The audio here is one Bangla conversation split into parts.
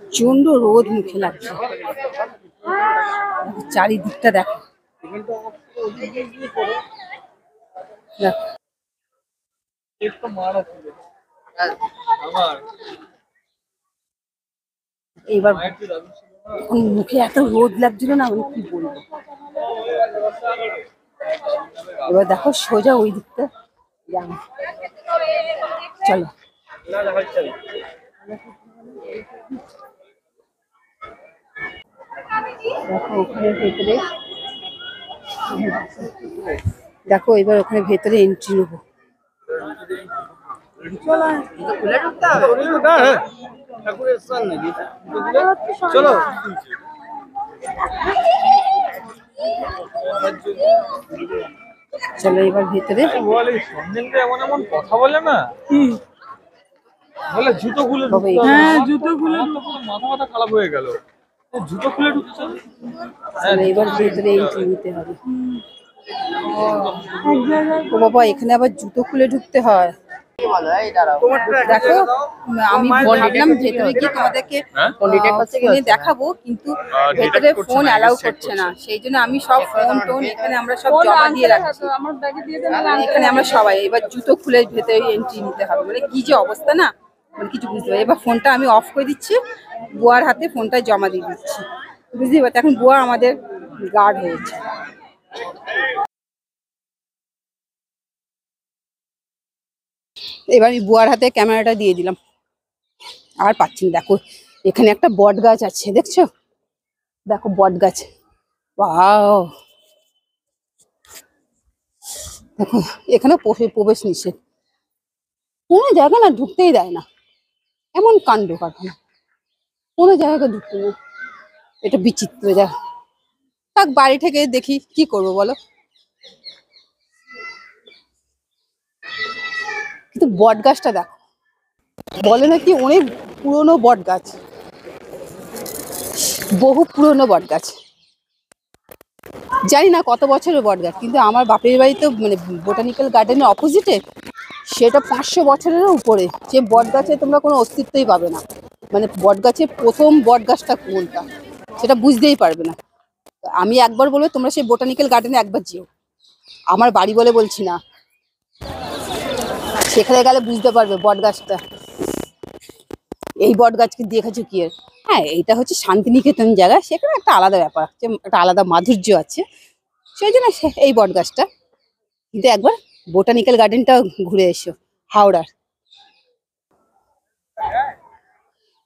প্রচন্ড রোদ মুখে লাগছে, চারিদিকটা দেখো। এইবার মুখে এত রোদ লাগছিল না, আমি কি বলবো। এবার দেখো সোজা ওই দিকটা যাবো, চলো। দেখো ওখানে ভেতরে, দেখো এবার ওখানে ভেতরে এন্ট্রি নেবো। চলো চলো এবার ভেতরে। এমন এমন কথা বলে না, বলে জুতো খুলে ঢুকতে হবে। হ্যাঁ জুতো খুলে মাথা মাথা খারাপ হয়ে গেল, জুতো খুলে ঢুকতে হবে। এবার ভেতরে এন্ট্রি নিতে হবে। ও বাবা, এখানে আবার জুতো খুলে ঢুকতে হয়। দেখো আমি ভাবলাম ভেতরে গিয়ে তোমাদেরকে ফোনে দেখাবো, কিন্তু ভেতরে ফোন অ্যালাউ করছে না, সেই জন্য আমি সব ফোন টোন এখানে আমরা সব জমা দিয়ে রাখছি। এখানে আমরা সবাই এবার জুতো খুলে ভেতরে এন্ট্রি নিতে হবে, মানে কি যে অবস্থা না, মানে কিছু বুঝতে পারি। এবার ফোনটা আমি অফ করে দিচ্ছি, বুয়ার হাতে ফোনটা জমা দিয়ে দিচ্ছি, বুঝতেই পারছি। এখন বুয়া আমাদের গার্ড হয়েছে। এবার আমি বুয়ার হাতে ক্যামেরাটা দিয়ে দিলাম, আর পাচ্ছি না। দেখো এখানে একটা বট গাছ আছে, দেখছো? দেখো বট গাছ, ওয়াও। দেখো এখানে প্রবেশ নিষেধ, কোনো জায়গা না ঢুকতেই দেয় না, এমন কাণ্ড কারখানা, কোনো জায়গাকে ঢুকতে না। এটা বিচিত্র জায়গা। থাক, বাড়ি থেকে দেখি কি করবো বলো। কিন্তু বট গাছটা দেখো, বলে নাকি অনেক পুরনো বট গাছ, বহু পুরনো বট গাছ। জানি না কত বছরের বট গাছ, কিন্তু আমার বাপের বাড়ি তো মানে বোটানিক্যাল গার্ডেনের অপোজিটে, সেটা 500 বছরেরও উপরে। যে বট গাছে তোমরা কোনো অস্তিত্বই পাবে না, মানে বট গাছের প্রথম বট গাছটা কোনটা সেটা বুঝতেই পারবে না। আমি একবার বলবো তোমরা সেই বোটানিক্যাল গার্ডেনে একবার যেও, আমার বাড়ি বলে বলছি না, সেখানে গেলে বুঝতে পারবে বট গাছটা। এই বট গাছকে দেখেছো কি? হ্যাঁ, এটা হচ্ছে শান্তিনিকেতন জায়গা, সেখানে একটা আলাদা ব্যাপার আছে, একটা আলাদা মাধুর্য আছে, সেই জন্য এই বট গাছটা। কিন্তু একবার বোটানিক্যাল গার্ডেনটা ঘুরে এসো, হাওড়ার।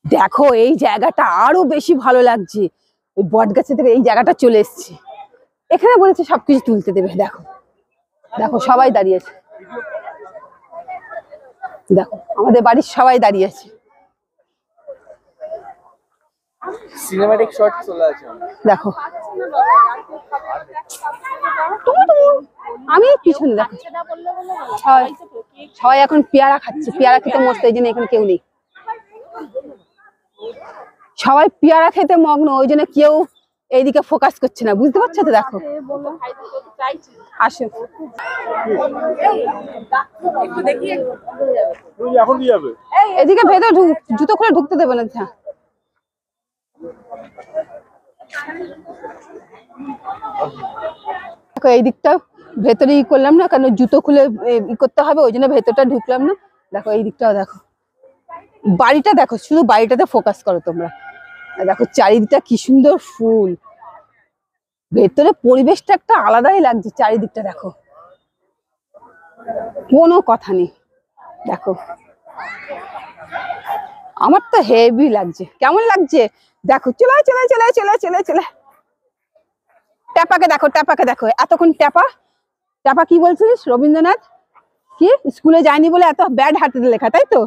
দেখো এই জায়গাটা আরো বেশি ভালো লাগছে, ওই বট গাছে থেকে এই জায়গাটা চলে এসছে। এখানে বলেছে সবকিছু তুলতে দেবে। দেখো দেখো সবাই দাঁড়িয়ে আছে, দেখো আমাদের বাড়ির সবাই দাঁড়িয়ে আছে। সিনেম্যাটিক শট চলে আছে। দেখো আমি পিছনে, দেখো সবাই এখন পেয়ারা খাচ্ছে, পেয়ারা খেতে মস্ত, এই জন্য এখানে কেউ নেই, সবাই পেয়ারা খেতে মগ্ন, ওই জন্য কেউ এইদিকে ফোকাস করছে না, বুঝতে পারছো তো? দেখো আসো, এদিকে ভেতরে জুতো খুলে ঢুকতে দেবে না। দেখো এই দিকটা ভেতরে ই করলাম না, কারণ জুতো খুলে ই করতে হবে, ওই জন্য ভেতরটা ঢুকলাম না। দেখো এই দিকটাও দেখো, বাড়িটা দেখো, শুধু বাড়িটাতে ফোকাস করো তোমরা। দেখো চারিদিকটা কি সুন্দর ফুল, ভেতরে পরিবেশটা একটা আলাদাই লাগছে। চারিদিকটা দেখো, কোনো কথা নেই। দেখো আমার তো হেভি লাগছে। কেমন লাগছে দেখো, চলে চলে চলে চলে চলে চলে। ট্যাপাকে দেখো, ট্যাপাকে দেখো, এতক্ষণ ট্যাপা ট্যাপা কি বলছিস? রবীন্দ্রনাথ কি স্কুলে যায়নি বলে এত ব্যাড হাতের লেখা, তাই তো?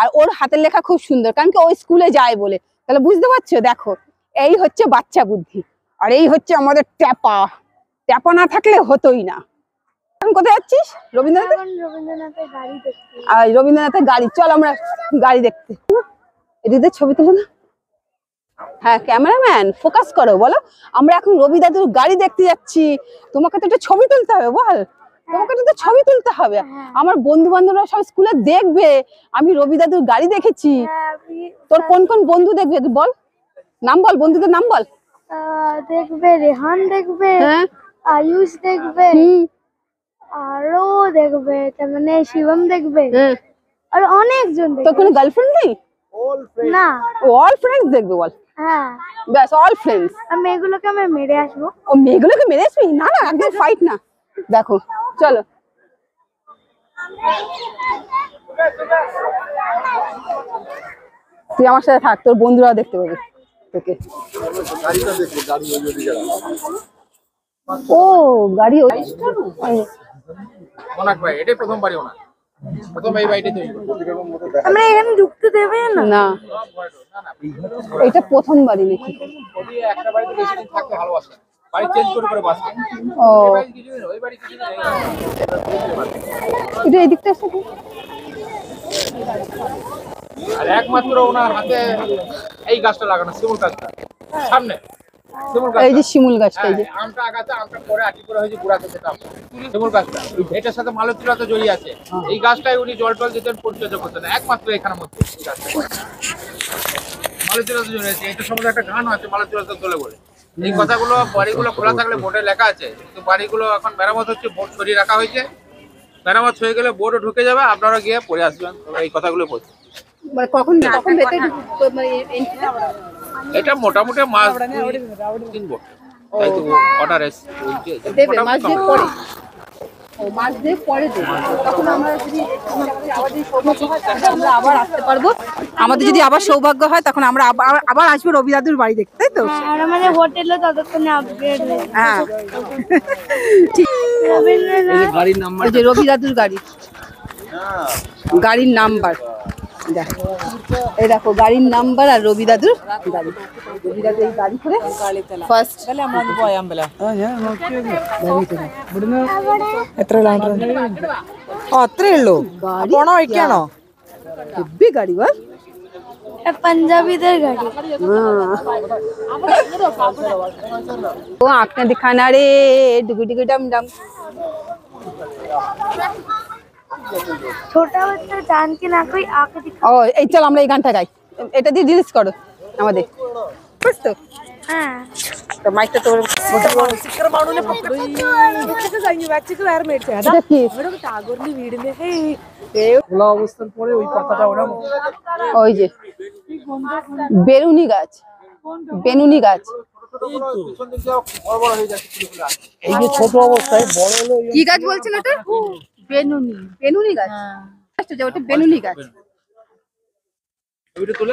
আর ওর হাতের লেখা খুব সুন্দর, কারণ কি ও স্কুলে যায় বলে। তাহলে বুঝতে পারছো? দেখো এই হচ্ছে বাচ্চা বুদ্ধি, আর এই হচ্ছে আমাদের ট্যাপা। ট্যাপা না থাকলে হতোই না। এখন কোথায় যাচ্ছিস? রবীন্দ্রনাথের গাড়ি, চল আমরা গাড়ি দেখতে। এদিকে ছবি তুলে না। হ্যাঁ ক্যামেরাম্যান ফোকাস করো, বলো আমরা এখন রবি দাদুর গাড়ি দেখতে যাচ্ছি, তোমাকে তো একটা ছবি তুলতে হবে, বল। তোমাকে তো ছবি তুলতে হবে। আমার বন্ধু বান্ধবরা সব স্কুলে দেখবে আমি রবি দাদুর গাড়ি দেখেছি। তোর কোন কোন বন্ধু দেখবে বল, নাম বল, বন্ধুদের নাম বল। দেখবে রেহান, দেখবে আয়ুষ, দেখবে আরো দেখবে, তার মানে শিবম দেখবে, আর অনেকজন দেখবে। তোর কোনো গার্লফ্রেন্ড নেই? না, অল ফ্রেন্ডস দেখবে বল। হ্যাঁ, ব্যাস অল ফ্রেন্ডস। আর মেয়েগুলোকে আমি মেরে আসবো। ও মেয়েগুলোকে মেরে আসবি? না না, একদম ফাইট না। দেখো চলো। তুই আমার সাথে থাক, তোর বন্ধুরাও দেখতে পাবে তোকে। ও গাড়ি ওনাক ভাই এটাই প্রথম বাড়ি ওনার, প্রথম এই বাড়িতে তৈরি করতে। আমরা এখানে ঢুকতে দেবে না? না, এটা প্রথম বাড়ি নাকি? যদি একটা বাড়িতে বেশি দিন থাকতে ভালোবাসে, বাড়ি চেঞ্জ করে করে বাসে। ও এই বাড়ি কিছুদিন, ওই বাড়ি কিছুদিন, এটা এদিকটা এসে কি? আর একমাত্র ওনার হাতে এই গাছটা লাগানো, শিমুল গাছটা সামনে, শিমুল গাছ। এই যে শিমুল গাছটা, এই যে আমটা আগাতে, আমটা পরে আটি করে হয়েছে বুড়াতে, যেটা শিমুল গাছটা এটার সাথে মালতীলতা জড়িয়ে আছে। এই গাছটাই উনি জল টল দিতেন, পরিচর্যা করতেন, একমাত্র এখানের মধ্যে এই গাছটা মালতীলতা জড়িয়ে আছে। এটার সম্বন্ধে একটা গান আছে, মালতীলতা তোলে বলে। এই কথাগুলো বাড়িগুলো খোলা থাকলে বোর্ডে লেখা আছে, কিন্তু বাড়িগুলো এখন মেরামত হচ্ছে, বোর্ড সরিয়ে রাখা হয়েছে। মেরামত হয়ে গেলে বোর্ডও ঢুকে যাবে, আপনারা গিয়ে পড়ে আসবেন এই কথাগুলো বলছি। মানে কখন ভেতরে মানে এন্ট্রিটা? এটা মোটামুটি মাস 3 বোর্ড, তাই তো অর্ডার এসে দেবে মাস দিয়ে পরে। ও মাস দিয়ে পরে দেবে, তখন আমরা যদি আবার যদি সৌভাগ্য হয় তাহলে আমরা আবার আসতে পারবো। আমাদের যদি আবার সৌভাগ্য হয় তখন আমরা আবার আসবো রবি দাদুর বাড়ি দেখতে, তাই তো? আর আমাদের হোটেলও ততক্ষণে আপগ্রেড হয়ে যাবে। হ্যাঁ ঠিক। রবীন্দ্রনাথ গাড়ির নাম্বার, এই যে রবি দাদুর গাড়ি, গাড়ির নাম্বার দেখো, এই দেখো গাড়ির নাম্বার আর রবি দাদুর গাড়ি। রবি দাদু এই গাড়ি করে ফার্স্ট അത്രേ ഉള്ളൂ പോണോ വയ്ക്കാണോ হেব্বি গাড়ি বল। পাঞ্জাবিদের গাড়ি। ও আঁকনা দিখানা রে ডুগু ডুগু ডাম ডাম। ছোটা বাচ্চা জান কি না কই আঁকে দিখা। ও এই চল আমরা এই গানটা গাই, এটা দিয়ে রিলিজ করো আমাদের, বুঝছো? হ্যাঁ, তো মাইকটা তোর এটা কি? খোলা অবস্থার পরে ওই পাতাটা ওরকম ওই যে বেরুনি গাছ, বেনুনি গাছ। এই যে ছোট অবস্থায় বড় হলো। কি গাছ বলছেন এটা? বেনুনি, বেনুনি গাছ। যে ওটা বেনুনি গাছ, ছবিটা তুলে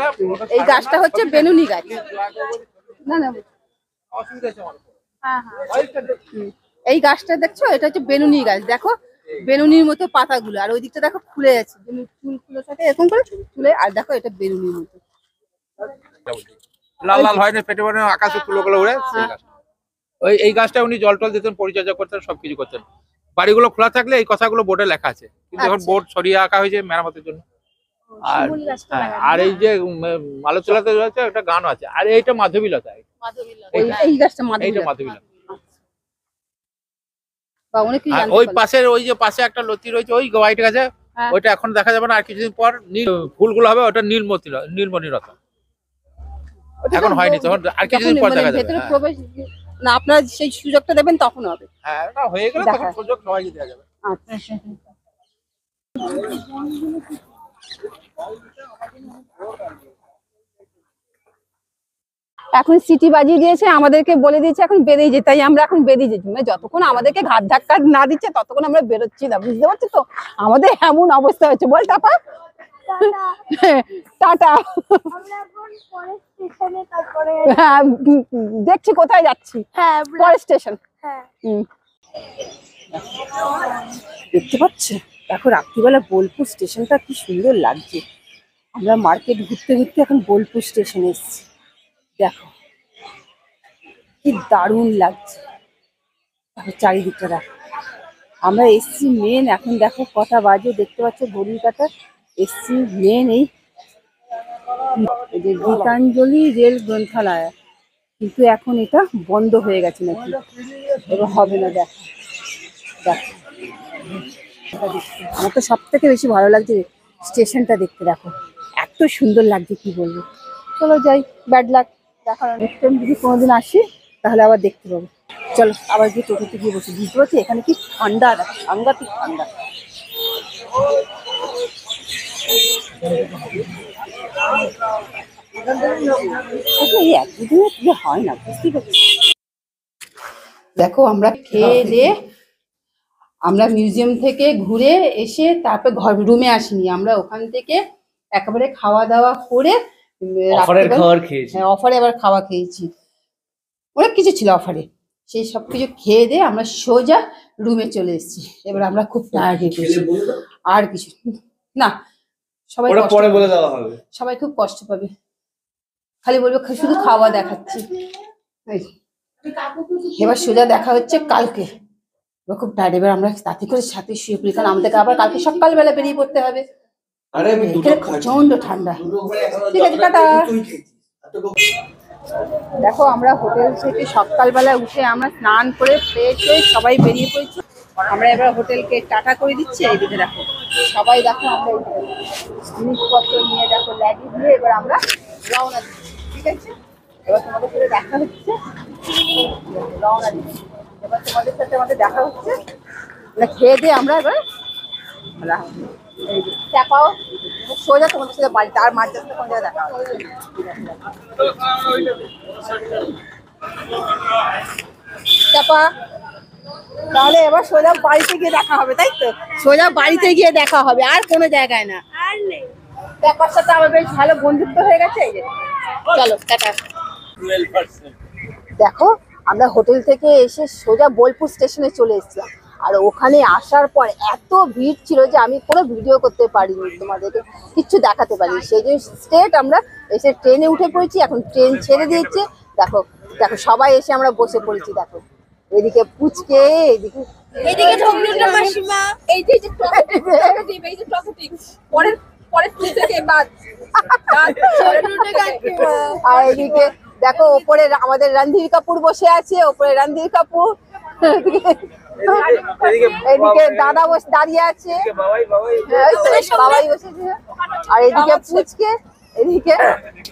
এই গাছটা হচ্ছে বেনুনি গাছ। না না অসুবিধা আছে আমার। হ্যাঁ হ্যাঁ, এই গাছটা দেখছো, এটা হচ্ছে বেনুনি গাছ। দেখো বেনুনির মতো পাতাগুলো, আর ওই দিকটা দেখো ফুলে আছে, চুল ফুলে থাকে এরকম করে ফুলে, আর দেখো এটা বেনুনির মতো। লাল লাল হয় না পেটে, মানে আকাশে তুলোগুলো উড়ে, সেই গাছ। এই গাছটা উনি জল টল দিতেন, পরিচর্যা করতেন, সবকিছু করতেন। বাড়িগুলো খোলা থাকলে এই কথাগুলো বোর্ডে লেখা আছে, কিন্তু এখন বোর্ড সরিয়ে রাখা হয়েছে মেরামতের জন্য। আর আর এই যে মালতীলতা রয়েছে, একটা গান আছে। আর এইটা মাধবীলতা, এই গাছটা এইটা মাধবীলতা। মাধবীলতা। বা অনেক কিছু আর জানতে ওই পারলাম। পাশে, ওই যে পাশে একটা লতি রয়েছে, ওই হোয়াইট গাছে, হ্যাঁ। ওইটা এখন দেখা যাবে না, আর কিছুদিন পর নীল ফুলগুলো হবে, ওটা নীলমণিরতা। এখন হয়নি, তখন আর কিছুদিন পর যখন দেখা মানে যাবে। ভেতরে প্রবেশ না, আপনারা সেই সুযোগটা দেবেন তখন হবে। হ্যাঁ, না হয়ে গেলে তখন দেখা। সুযোগ সবাইকে দেওয়া যাবে। আচ্ছা এখন সিটি বাজিয়ে দিয়েছে, আমাদেরকে বলে দিয়েছে এখন বেরিয়ে যেতে, তাই আমরা এখন বেরিয়ে যেতে, মানে যতক্ষণ আমাদেরকে ঘাট ধাক্কা না দিচ্ছে ততক্ষণ আমরা বেরোচ্ছি না, বুঝতে পারছো তো? আমাদের এমন অবস্থা হয়েছে, বল টাপা টাটা। আমরা এখন পরের স্টেশনে, তারপরে হ্যাঁ, দেখছি কোথায় যাচ্ছি। হ্যাঁ পরের স্টেশন। হ্যাঁ দেখতে পাচ্ছ, দেখো রাত্রিবেলা বোলপুর স্টেশনটা কি সুন্দর লাগছে। আমরা মার্কেট ঘুরতে ঘুরতে এখন বোলপুর স্টেশনে এসেছি, দেখো কি দারুণ লাগছে। দেখো চারিদিকটা দেখো, আমরা এসছি মেন, এখন দেখো কটা বাজে দেখতে পাচ্ছ ঘড়ির কাঁটা, এসছি মেন এই যে গীতাঞ্জলি রেল গ্রন্থালয়, কিন্তু এখন এটা বন্ধ হয়ে গেছে নাকি, এবার হবে না। দেখো দেখো আমার তো সব থেকে বেশি ভালো লাগছে স্টেশনটা দেখতে, দেখো এত সুন্দর লাগছে কি বলবো। চলো যাই, ব্যাড লাক, দেখা নেক্সট টাইম যদি কোনোদিন আসি তাহলে আবার দেখতে পাবো। চলো আবার গিয়ে টোটোতে গিয়ে বসে, বুঝতে পারছি এখানে কি ঠান্ডা, দেখো সাংঘাতিক ঠান্ডা। এই একদিনে কি হয় না বুঝতে পারছি। দেখো আমরা খেয়ে দিয়ে আমরা মিউজিয়াম থেকে ঘুরে এসে তারপর রুমে আসিনি, আমরা ওখান থেকে একেবারে খাওয়া দাওয়া করে অফারের খাবার খেয়েছি। হ্যাঁ অফারে আবার খাওয়া খেয়েছি, অনেক কিছু ছিল অফারে। সেই সব কিছু খেয়ে দিয়ে আমরা সোজা রুমে চলে এসেছি। এবার আমরা খুব টায়ার্ড হয়ে গেছি, আর কিছু না, সবাই ওটা কষ্ট পরে পাবে। বলে দেওয়া হবে। সবাই খুব কষ্ট পাবে, খালি বলবো শুধু খাওয়া দেখাচ্ছি। এই, এবার সোজা দেখা হচ্ছে কালকে। এবার খুব টায়ার্ড, এবার আমরা তাতে করে সাথে শুয়ে পড়ি, কারণ আমাদেরকে আবার কালকে সকালবেলা বেরিয়ে পড়তে হবে। আরে আমি দুটো এখানে প্রচন্ড ঠান্ডা। ঠিক আছে, টাটা। দেখো আমরা হোটেল থেকে সকালবেলা উঠে আমরা স্নান করে ফ্রেশ হয়ে সবাই বেরিয়ে পড়েছি। আমরা এবার হোটেলকে টাটা করে দিচ্ছি। এইদিকে দেখো সবাই, দেখো আমরা জিনিসপত্র নিয়ে দেখো লাগি দিয়ে এবার আমরা রওনা দিচ্ছি। ঠিক আছে, এবার তোমাদের সাথে দেখা হচ্ছে, রওনা দিচ্ছি। এবার তোমাদের সাথে আমাদের দেখা হচ্ছে, খেয়ে দিয়ে আমরা এবার চাপাও সোজা তোমাদের সাথে বাড়ি, তার মাঝে কোন জায়গায় দেখা হবে। চাপা, তাহলে এবার সোজা বাড়িতে গিয়ে দেখা হবে, তাই তো? সোজা বাড়িতে গিয়ে দেখা হবে, আর কোনো জায়গায় না। আর নেই। চাপার সাথে আমার বেশ ভালো বন্ধুত্ব হয়ে গেছে। এই যে চলো টাটা। দেখো আমরা হোটেল থেকে এসে সোজা বোলপুর স্টেশনে চলে এসেছিলাম, আর ওখানে আসার পর এত ভিড় ছিল যে আমি কোনো ভিডিও করতে পারিনি, তোমাদেরকে কিচ্ছু দেখাতে পারিনি। সেই জন্য স্ট্রেট আমরা এসে ট্রেনে উঠে পড়েছি, এখন ট্রেন ছেড়ে দিয়েছে। দেখো দেখো সবাই এসে আমরা বসে পড়েছি। দেখো এদিকে পুচকে, এদিকে ঝগড়ুটে মাসিমা। এই যে পরের পরের টু থেকে বাদ। আর এদিকে দেখো ওপরে আমাদের রণধীর কাপুর বসে আছে, ওপরে রণধীর কাপুর। এদিকে দাদা বসে দাঁড়িয়ে আছে, বাবাই বসেছে। আর এদিকে পুচকে, এদিকে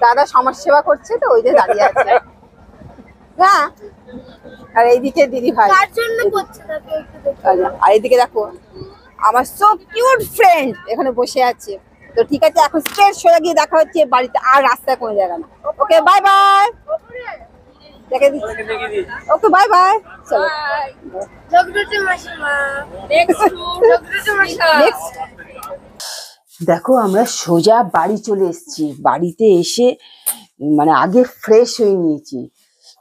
দাদা সমাজ সেবা করছে, তো ওই যে দাঁড়িয়ে আছে। হ্যাঁ, আর এইদিকে দিদি ভাই, কার জন্য করছে তাকে একটু দেখো। আর এদিকে দেখো আমার সো কিউট ফ্রেন্ড এখানে বসে আছে। তো ঠিক আছে, এখন স্ট্রেট সোজা গিয়ে দেখা হচ্ছে বাড়িতে, আর রাস্তায় কোনো জায়গা না। ওকে বাই বাই, দেখে দিচ্ছি। ওকে বাই বাই, চলো ঝগড়ুটে মাসিমা। ঝগড়ুটে মাসিমা। নেক্সট। দেখো আমরা সোজা বাড়ি চলে এসেছি। বাড়িতে এসে মানে আগে ফ্রেশ হয়ে নিয়েছি,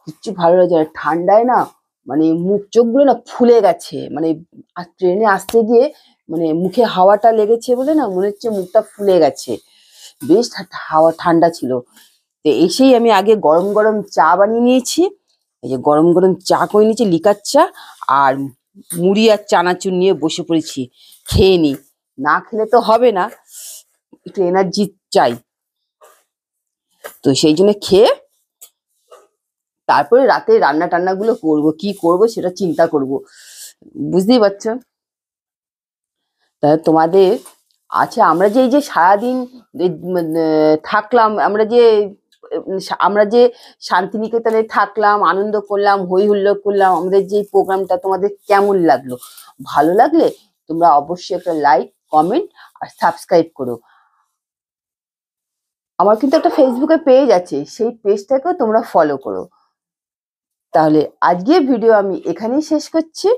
কিচ্ছু ভালো লাগছে না, ঠান্ডায় না মানে মুখ চোখগুলো না ফুলে গেছে, মানে ট্রেনে আসতে গিয়ে মানে মুখে হাওয়াটা লেগেছে বলে না মনে হচ্ছে মুখটা ফুলে গেছে। বেশ হাওয়া ঠান্ডা ছিল। তো এসেই আমি আগে গরম গরম চা বানিয়ে নিয়েছি, এই যে গরম গরম চা করে নিয়েছি, লিকার চা, আর মুড়ি আর চানাচুর নিয়ে বসে পড়েছি। খেয়ে নি, না খেলে তো হবে না, একটু এনার্জি চাই। তো সেই জন্য খেয়ে তারপরে রাতে রান্না টান্না গুলো করবো, কি করব সেটা চিন্তা করব, বুঝতেই পারছো। তা তোমাদের আচ্ছা, আমরা যে এই যে সারাদিন থাকলাম, আমরা যে শান্তিনিকেতনে থাকলাম, আনন্দ করলাম, হই হুল্লোড় করলাম, আমাদের যে প্রোগ্রামটা তোমাদের কেমন লাগলো? ভালো লাগলে তোমরা অবশ্যই একটা লাইক, কমেন্ট আর সাবস্ক্রাইব করো। আমার কিন্তু একটা ফেসবুকে পেজ আছে, সেই পেজটাকেও তোমরা ফলো করো। তাহলে আজকের ভিডিও আমি এখানেই শেষ করছি।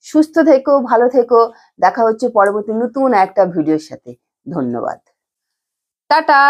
সুস্থ থেকো, ভালো থেকো, দেখা হচ্ছে পরবর্তী নতুন একটা ভিডিওর সাথে। ধন্যবাদ, টাটা।